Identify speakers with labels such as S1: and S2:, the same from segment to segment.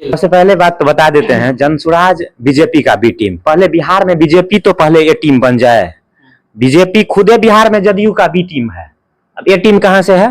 S1: सबसे पहले बात तो बता देते हैं, जनसुराज बीजेपी का बी टीम। पहले बिहार में बीजेपी तो पहले ए टीम बन जाए। बीजेपी खुदे बिहार में जदयू का बी टीम है। अब ए टीम कहां से है?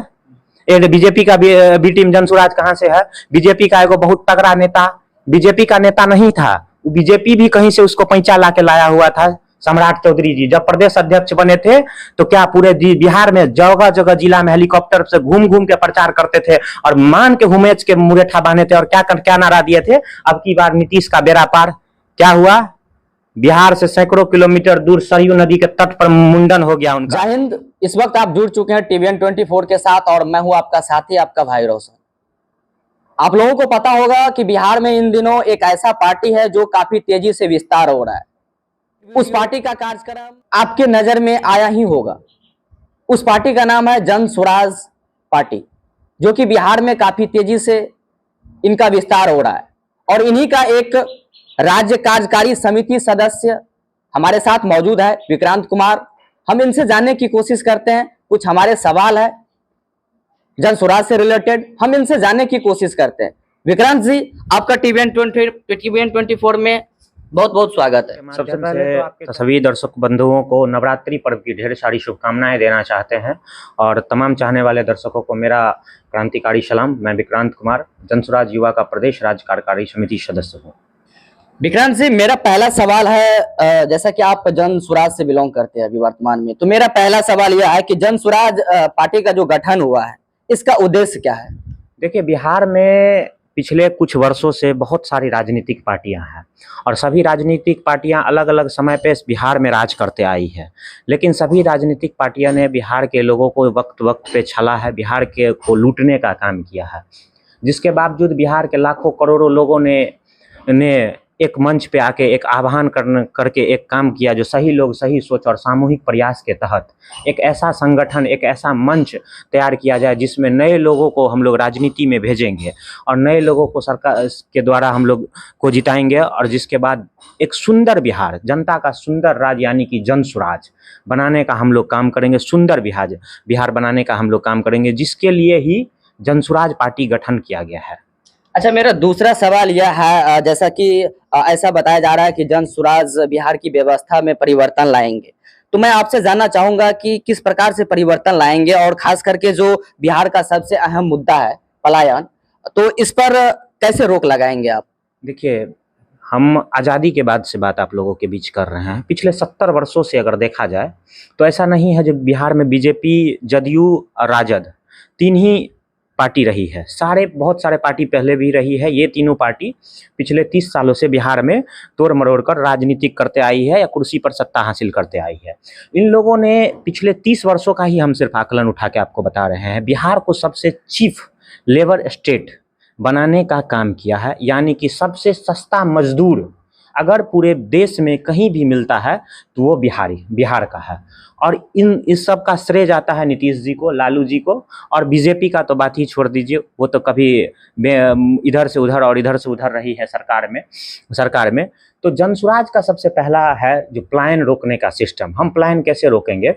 S1: ये बीजेपी का बी टीम जनसुराज कहां से है? बीजेपी का एगो बहुत तगड़ा नेता बीजेपी का नेता नहीं था, बीजेपी भी कहीं से उसको पैंचा ला के लाया हुआ था। सम्राट चौधरी जी जब प्रदेश अध्यक्ष बने थे तो क्या पूरे बिहार में जगह जगह जिला में हेलीकॉप्टर से घूम घूम के प्रचार करते थे और मान के हुमेच के मुरेठा बांधे थे और क्या नारा दिए थे, अब की बार नीतीश का बेड़ा पार। क्या हुआ? बिहार से सैकड़ों किलोमीटर दूर सरयू नदी के तट पर मुंडन हो गया उनका।
S2: जय हिंद। इस वक्त आप जुड़ चुके हैं टीवीएन 24 के साथ और मैं हूं आपका साथी, आपका भाई रोशन। आप लोगों को पता होगा कि बिहार में इन दिनों एक ऐसा पार्टी है जो काफी तेजी से विस्तार हो रहा है। उस पार्टी का कार्यक्रम आपके नजर में आया ही होगा। उस पार्टी का नाम है जनसुराज पार्टी, जो कि बिहार में काफी तेजी से इनका विस्तार हो रहा है। और इन्हीं का एक राज्य कार्यकारी समिति सदस्य हमारे साथ मौजूद है, विक्रांत कुमार। हम इनसे जानने की कोशिश करते हैं, कुछ हमारे सवाल है जनसुराज से रिलेटेड, हम इनसे जानने की कोशिश करते हैं। विक्रांत जी, आपका टीवीएन 24 में बहुत बहुत स्वागत है।
S1: सबसे पहले तो सभी दर्शक बंधुओं को नवरात्रि पर्व की ढेर सारी शुभकामनाएं देना चाहते हैं और तमाम चाहने वाले दर्शकों को मेरा क्रांतिकारी सलाम। मैं विक्रांत कुमार, जनसुराज युवा का प्रदेश राज्य कार्यकारी समिति सदस्य हूँ।
S2: विक्रांत जी, मेरा पहला सवाल है, जैसा कि आप जनसुराज से बिलोंग करते हैं अभी वर्तमान में, तो मेरा पहला सवाल यह है कि जनसुराज पार्टी का जो गठन हुआ है, इसका उद्देश्य क्या है?
S1: देखिए, बिहार में पिछले कुछ वर्षों से बहुत सारी राजनीतिक पार्टियां हैं और सभी राजनीतिक पार्टियां अलग अलग समय पे बिहार में राज करते आई है, लेकिन सभी राजनीतिक पार्टियां ने बिहार के लोगों को वक्त वक्त पे छला है, बिहार के को लूटने का काम किया है। जिसके बावजूद बिहार के लाखों करोड़ों लोगों ने एक मंच पे आके एक आह्वान करके एक काम किया, जो सही लोग सही सोच और सामूहिक प्रयास के तहत एक ऐसा संगठन, एक ऐसा मंच तैयार किया जाए जिसमें नए लोगों को हम लोग राजनीति में भेजेंगे और नए लोगों को सरकार के द्वारा हम लोग को जिताएंगे और जिसके बाद एक सुंदर बिहार, जनता का सुंदर राज्य यानी कि जनसुराज बनाने का हम लोग काम करेंगे। सुंदर बिहार बनाने का हम लोग काम करेंगे, जिसके लिए ही जनसुराज पार्टी गठन किया गया है।
S2: अच्छा, मेरा दूसरा सवाल यह है, जैसा कि ऐसा बताया जा रहा है कि जनसुराज बिहार की व्यवस्था में परिवर्तन लाएंगे, तो मैं आपसे जानना चाहूंगा कि किस प्रकार से परिवर्तन लाएंगे और खास करके जो बिहार का सबसे अहम मुद्दा है पलायन, तो इस पर कैसे रोक लगाएंगे आप?
S1: देखिए, हम आज़ादी के बाद से बात आप लोगों के बीच कर रहे हैं। पिछले 70 वर्षों से अगर देखा जाए तो ऐसा नहीं है जो बिहार में बीजेपी, जदयू और राजद तीन ही पार्टी रही है। बहुत सारे पार्टी पहले भी रही है। ये तीनों पार्टी पिछले 30 सालों से बिहार में तोड़ मरोड़ कर राजनीतिक करते आई है या कुर्सी पर सत्ता हासिल करते आई है। इन लोगों ने पिछले 30 वर्षों का ही हम सिर्फ आकलन उठा के आपको बता रहे हैं, बिहार को सबसे चीफ लेबर स्टेट बनाने का काम किया है। यानी कि सबसे सस्ता मजदूर अगर पूरे देश में कहीं भी मिलता है तो वो बिहार का है। और इस सब का श्रेय जाता है नीतीश जी को, लालू जी को। और बीजेपी का तो बात ही छोड़ दीजिए, वो तो कभी इधर से उधर और इधर से उधर रही है सरकार में। तो जनसुराज का सबसे पहला है जो पलायन रोकने का सिस्टम। हम पलायन कैसे रोकेंगे?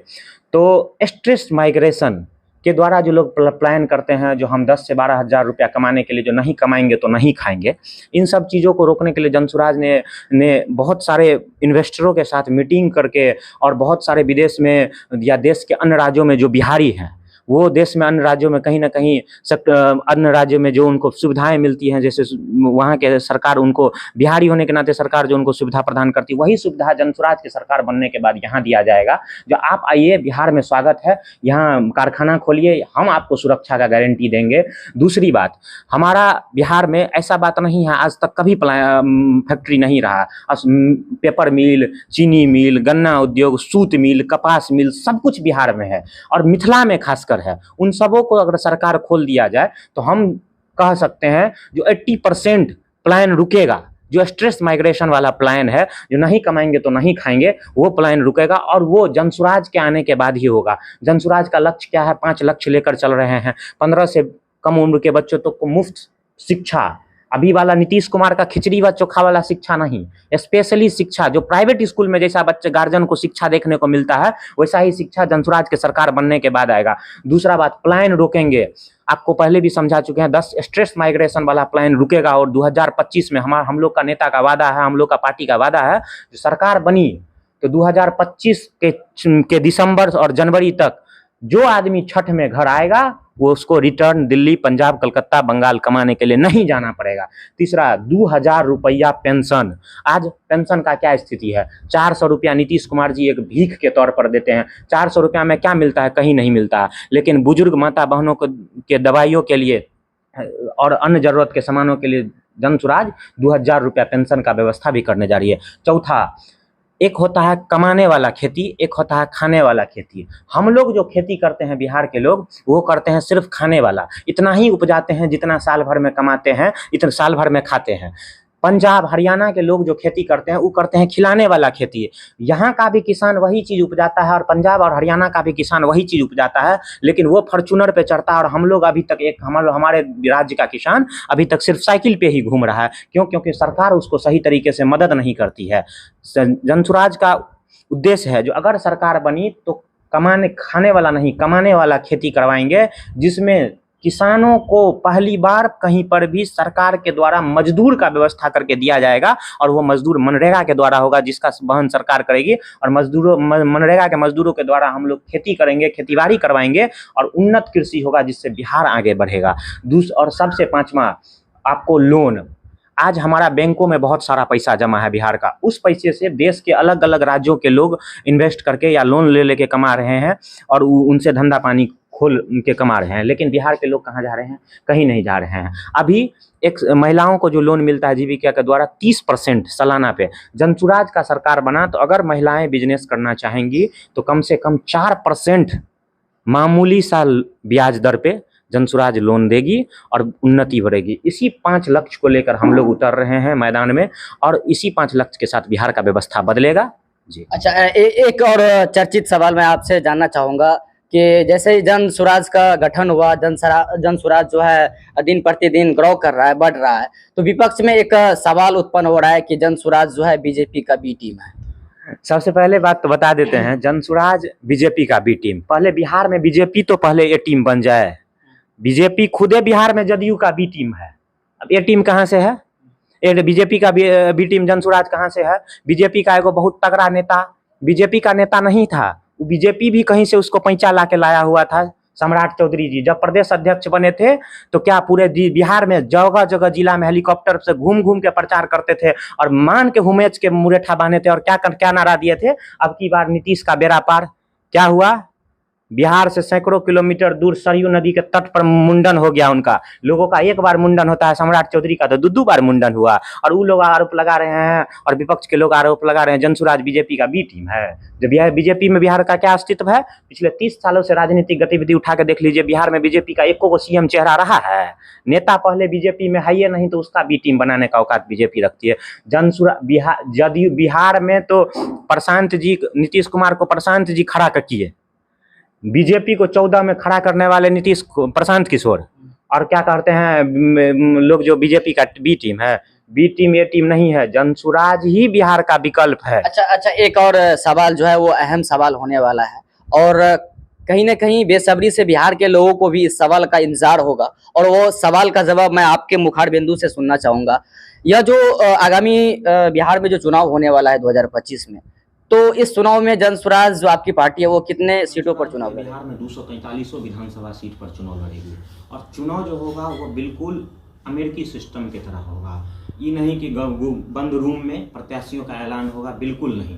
S1: तो स्ट्रेस माइग्रेशन के द्वारा जो लोग पलायन करते हैं, जो हम 10 से 12 हज़ार रुपया कमाने के लिए जो नहीं कमाएंगे तो नहीं खाएंगे, इन सब चीज़ों को रोकने के लिए जनसुराज ने बहुत सारे इन्वेस्टरों के साथ मीटिंग करके और बहुत सारे विदेश में या देश के अन्य राज्यों में जो बिहारी हैं, वो देश में अन्य राज्यों में कहीं ना कहीं अन्य राज्यों में जो उनको सुविधाएं मिलती हैं, जैसे वहाँ के सरकार उनको बिहारी होने के नाते सरकार जो उनको सुविधा प्रदान करती है, वही सुविधा जनसुराज की सरकार बनने के बाद यहाँ दिया जाएगा। जो आप आइए, बिहार में स्वागत है, यहाँ कारखाना खोलिए, हम आपको सुरक्षा का गारंटी देंगे। दूसरी बात, हमारा बिहार में ऐसा बात नहीं है, आज तक कभी फैक्ट्री नहीं रहा। पेपर मिल, चीनी मिल, गन्ना उद्योग, सूत मिल, कपास मिल, सब कुछ बिहार में है और मिथिला में खासकर है। उन सबों को अगर सरकार खोल दिया जाए तो हम कह सकते हैं जो 80% प्लान रुकेगा। जो स्ट्रेस माइग्रेशन वाला प्लान है, जो नहीं कमाएंगे तो नहीं खाएंगे, वो प्लान रुकेगा और वो जनसुराज के आने के बाद ही होगा। जनसुराज का लक्ष्य क्या है? 5 लक्ष्य लेकर चल रहे हैं। 15 से कम उम्र के बच्चों को मुफ्त शिक्षा अभी वाला नीतीश कुमार का खिचड़ी व चोखा वाला शिक्षा नहीं, स्पेशली शिक्षा जो प्राइवेट स्कूल में जैसा बच्चे गार्जियन को शिक्षा देखने को मिलता है वैसा ही शिक्षा जनसुराज के सरकार बनने के बाद आएगा। दूसरा बात, प्लान रोकेंगे, आपको पहले भी समझा चुके हैं, 10 स्ट्रेस माइग्रेशन वाला प्लान रुकेगा और 2025 में हम लोग का नेता का वादा है, हम लोग का पार्टी का वादा है, जो सरकार बनी तो 2025 के दिसंबर और जनवरी तक जो आदमी छठ में घर आएगा वो उसको रिटर्न दिल्ली, पंजाब, कलकत्ता, बंगाल कमाने के लिए नहीं जाना पड़ेगा। तीसरा, 2000 रुपया पेंशन। आज पेंशन का क्या स्थिति है? 400 रुपया नीतीश कुमार जी एक भीख के तौर पर देते हैं। 400 रुपया में क्या मिलता है? कहीं नहीं मिलता है। लेकिन बुजुर्ग माता बहनों को के दवाइयों के लिए और अन्य जरूरत के सामानों के लिए जनसुराज 2000 रुपया पेंशन का व्यवस्था भी करने जा रही है। चौथा, एक होता है कमाने वाला खेती, एक होता है खाने वाला खेती। हम लोग जो खेती करते हैं बिहार के लोग, वो करते हैं सिर्फ खाने वाला, इतना ही उपजाते हैं जितना साल भर में कमाते हैं, इतना साल भर में खाते हैं। पंजाब हरियाणा के लोग जो खेती करते हैं वो करते हैं खिलाने वाला खेती। यहाँ का भी किसान वही चीज़ उपजाता है और पंजाब और हरियाणा का भी किसान वही चीज़ उपजाता है, लेकिन वो फॉर्च्यूनर पे चढ़ता है और हम लोग अभी तक हमारे राज्य का किसान अभी तक सिर्फ साइकिल पे ही घूम रहा है। क्यों? क्योंकि सरकार उसको सही तरीके से मदद नहीं करती है। जनसुराज का उद्देश्य है जो अगर सरकार बनी तो खाने वाला नहीं, कमाने वाला खेती करवाएंगे, जिसमें किसानों को पहली बार कहीं पर भी सरकार के द्वारा मजदूर का व्यवस्था करके दिया जाएगा और वो मजदूर मनरेगा के द्वारा होगा, जिसका वहन सरकार करेगी और मनरेगा के मजदूरों के द्वारा हम लोग खेती करेंगे, खेतीबाड़ी करवाएंगे और उन्नत कृषि होगा, जिससे बिहार आगे बढ़ेगा। और सबसे पांचवा, आपको लोन। आज हमारा बैंकों में बहुत सारा पैसा जमा है बिहार का, उस पैसे से देश के अलग अलग राज्यों के लोग इन्वेस्ट करके या लोन ले लेके कमा रहे हैं और उनसे धंधा पानी खोल के कमा रहे हैं। लेकिन बिहार के लोग कहाँ जा रहे हैं? कहीं नहीं जा रहे हैं। अभी एक महिलाओं को जो लोन मिलता है जीविका के द्वारा 30% सालाना पे, जनसुराज का सरकार बना तो अगर महिलाएं बिजनेस करना चाहेंगी तो कम से कम 4% मामूली सा ब्याज दर पे जनसुराज लोन देगी और उन्नति बढ़ेगी। इसी 5 लक्ष्य को लेकर हम लोग उतर रहे हैं मैदान में और इसी 5 लक्ष्य के साथ बिहार का व्यवस्था बदलेगा जी।
S2: अच्छा, एक और चर्चित सवाल मैं आपसे जानना चाहूँगा कि जैसे ही जनसुराज का गठन हुआ, जनसुराज जो है दिन प्रतिदिन ग्रो कर रहा है, बढ़ रहा है, तो विपक्ष में एक सवाल उत्पन्न हो रहा है कि जनसुराज जो है बीजेपी का बी टीम है।
S1: सबसे पहले बात तो बता देते हैं, जनसुराज बीजेपी का बी टीम। पहले बिहार में बीजेपी तो पहले ए टीम बन जाए। बीजेपी खुदे बिहार में जदयू का बी टीम है। अब ए टीम कहाँ से है? बीजेपी का बी टीम जनसुराज कहाँ से है? बीजेपी का एगो बहुत तगड़ा नेता बीजेपी का नेता नहीं था, बीजेपी भी कहीं से उसको पैंचा ला के लाया हुआ था। सम्राट चौधरी जी जब प्रदेश अध्यक्ष बने थे तो क्या पूरे बिहार में जगह जगह जिला में हेलीकॉप्टर से घूम घूम के प्रचार करते थे और मान के हुमेच के मुरेठा बांधे थे और क्या नारा दिए थे? अब की बार नीतीश का बेड़ा पार। क्या हुआ? बिहार से सैकड़ों किलोमीटर दूर सरयू नदी के तट पर मुंडन हो गया उनका। लोगों का एक बार मुंडन होता है, सम्राट चौधरी का तो 2 बार मुंडन हुआ। और वो लोग आरोप लगा रहे हैं और विपक्ष के लोग आरोप लगा रहे हैं जनसुराज बीजेपी का बी टीम है। जब बीजेपी में बिहार का क्या अस्तित्व है? पिछले 30 सालों से राजनीतिक गतिविधि उठा के देख लीजिए, बिहार में बीजेपी का एको को सीएम चेहरा रहा है? नेता पहले बीजेपी में है ये नहीं तो उसका बी टीम बनाने का औकात बीजेपी रखती है। जदयू बिहार में तो प्रशांत जी, नीतीश कुमार को प्रशांत जी खड़ा किए, बीजेपी को 14 में खड़ा करने वाले प्रशांत किशोर। और क्या कहते हैं लोग जो बीजेपी का बी टीम है? बी टीम ए टीम नहीं है, जनसुराज ही बिहार का विकल्प है।
S2: अच्छा, एक और सवाल जो है वो अहम सवाल होने वाला है और कहीं ना कहीं बेसब्री से बिहार के लोगों को भी इस सवाल का इंतजार होगा और वो सवाल का जवाब मैं आपके मुखार बिंदु से सुनना चाहूँगा। यह जो आगामी बिहार में जो चुनाव होने वाला है 2025 में, तो इस चुनाव में जनसुराज जो आपकी पार्टी है वो कितने सीटों पर चुनाव लड़ेगी?
S1: बिहार में 243 विधानसभा सीट पर चुनाव लड़ेगी और चुनाव जो होगा वो बिल्कुल अमेरिकी सिस्टम की तरह होगा। ये नहीं कि बंद रूम में प्रत्याशियों का ऐलान होगा, बिल्कुल नहीं।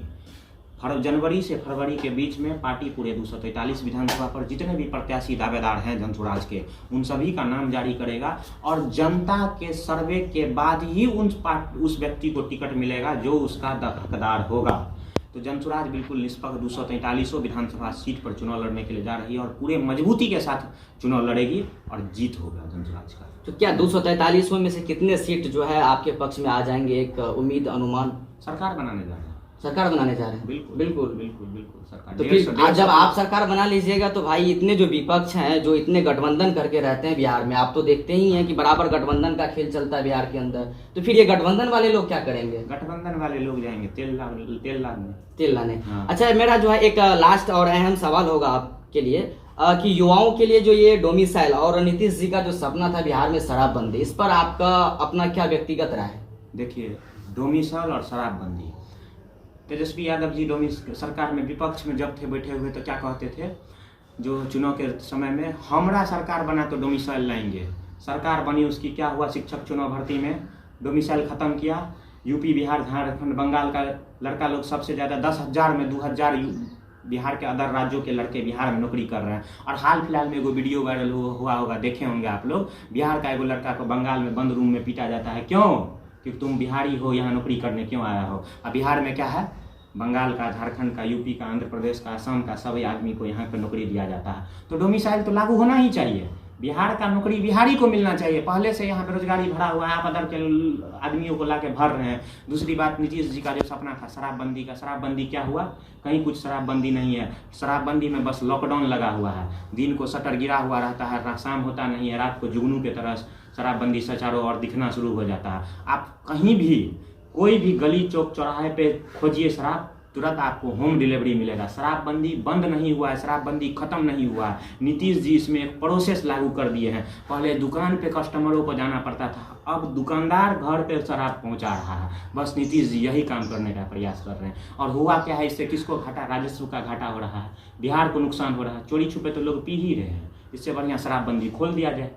S1: जनवरी से फरवरी के बीच में पार्टी पूरे 243 विधानसभा पर जितने भी प्रत्याशी दावेदार हैं जनसुराज के, उन सभी का नाम जारी करेगा और जनता के सर्वे के बाद ही उस व्यक्ति को टिकट मिलेगा जो उसका हकदार होगा। तो जनसुराज बिल्कुल निष्पक्ष 243 विधानसभा सीट पर चुनाव लड़ने के लिए जा रही है और पूरे मजबूती के साथ चुनाव लड़ेगी और जीत होगा जनसुराज का।
S2: तो क्या 243 में से कितने सीट जो है आपके पक्ष में आ जाएंगे? एक उम्मीद, अनुमान?
S1: सरकार बनाने जा रहे हैं।
S2: सरकार बनाने जा रहे हैं।
S1: बिल्कुल
S2: बिल्कुल।
S1: बिल्कुल बिल्कुल सरकार
S2: तो
S1: 150
S2: फिर आज जब
S1: 150
S2: आप सरकार बना लीजिएगा तो भाई इतने जो विपक्ष हैं जो इतने गठबंधन करके रहते हैं बिहार में, आप तो देखते ही हैं कि बराबर गठबंधन का खेल चलता है बिहार के अंदर, तो फिर ये गठबंधन वाले लोग क्या करेंगे?
S1: गठबंधन वाले लोग जाएंगे तेल लाने।
S2: तेल लाने।
S1: हाँ।
S2: अच्छा, मेरा जो है एक लास्ट और अहम सवाल होगा आपके लिए कि युवाओं के लिए जो ये डोमिसाइल और नीतीश जी का जो सपना था बिहार में शराबबंदी, इस पर आपका अपना क्या व्यक्तिगत राय है?
S1: देखिए, डोमिसाइल और शराबबंदी, तेजस्वी यादव जी सरकार में विपक्ष में जब थे बैठे हुए तो क्या कहते थे, जो चुनाव के समय में हमारा सरकार बना तो डोमिसाइल लाएंगे। सरकार बनी, उसकी क्या हुआ, शिक्षक चुनाव भर्ती में डोमिसाइल ख़त्म किया। यूपी, बिहार, झारखंड, बंगाल का लड़का लोग सबसे ज़्यादा 10,000 में 2,000 बिहार के अदर राज्यों के लड़के बिहार में नौकरी कर रहे हैं। और हाल फिलहाल में एगो वीडियो वायरल हुआ होगा, देखे होंगे आप लोग, बिहार का एगो लड़का को बंगाल में बंद रूम में पीटा जाता है। क्यों? कि तुम बिहारी हो, यहाँ नौकरी करने क्यों आया हो। अब बिहार में क्या है, बंगाल का, झारखंड का, यूपी का, आंध्र प्रदेश का, असम का सभी आदमी को यहाँ पर नौकरी दिया जाता है। तो डोमिसाइल तो लागू होना ही चाहिए। बिहार का नौकरी बिहारी को मिलना चाहिए। पहले से यहाँ बेरोजगारी भरा हुआ है, आप अदर के आदमियों को ला के भर रहे हैं। दूसरी बात, नीतीश जी का जो सपना था शराबबंदी का, शराबबंदी क्या हुआ? कहीं कुछ शराबबंदी नहीं है। शराबबंदी में बस लॉकडाउन लगा हुआ है, दिन को शटर गिरा हुआ रहता है, शाम होता नहीं है, रात को जुगनू की तरह शराबबंदी से चारों ओर दिखना शुरू हो जाता है। आप कहीं भी कोई भी गली चौक चौराहे पे खोजिए शराब, तुरंत आपको होम डिलीवरी मिलेगा। शराबबंदी बंद नहीं हुआ है, शराबबंदी खत्म नहीं हुआ है। नीतीश जी इसमें एक प्रोसेस लागू कर दिए हैं। पहले दुकान पे कस्टमरों को जाना पड़ता था, अब दुकानदार घर पे शराब पहुंचा रहा है। बस नीतीश जी यही काम करने का प्रयास कर रहे हैं। और हुआ क्या है, इससे किसको घाटा? राजस्व का घाटा हो रहा है, बिहार को नुकसान हो रहा है। चोरी छुपे तो लोग पी ही रहे हैं, इससे बढ़िया शराबबंदी खोल दिया जाए।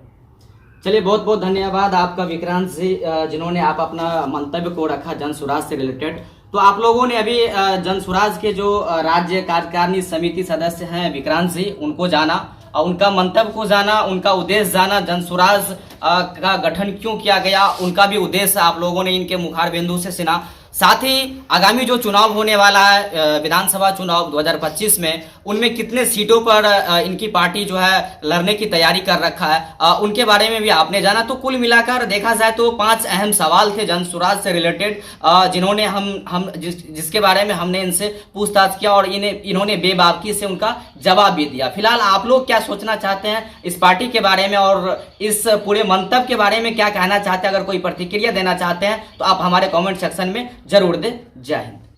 S2: चलिए, बहुत बहुत धन्यवाद आपका विक्रांत जी, जिन्होंने आप अपना मंतव्य को रखा जनसुराज से रिलेटेड। तो आप लोगों ने अभी जनसुराज के जो राज्य कार्यकारिणी समिति सदस्य हैं विक्रांत जी, उनको जाना और उनका मंतव्य को जाना, उनका उद्देश्य जाना, जनसुराज का गठन क्यों किया गया, उनका भी उद्देश्य आप लोगों ने इनके मुखार बिंदु से सुना। साथ ही आगामी जो चुनाव होने वाला है विधानसभा चुनाव 2025 में, उनमें कितने सीटों पर इनकी पार्टी जो है लड़ने की तैयारी कर रखा है, उनके बारे में भी आपने जाना। तो कुल मिलाकर देखा जाए तो 5 अहम सवाल थे जनसुराज से रिलेटेड, जिन्होंने जिसके बारे में हमने इनसे पूछताछ किया और इन्होंने बेबाकी से उनका जवाब भी दिया। फिलहाल आप लोग क्या सोचना चाहते हैं इस पार्टी के बारे में और इस पूरे मंतव्य के बारे में क्या कहना चाहते हैं? अगर कोई प्रतिक्रिया देना चाहते हैं तो आप हमारे कॉमेंट सेक्शन में जरूर दें। जय हिंद।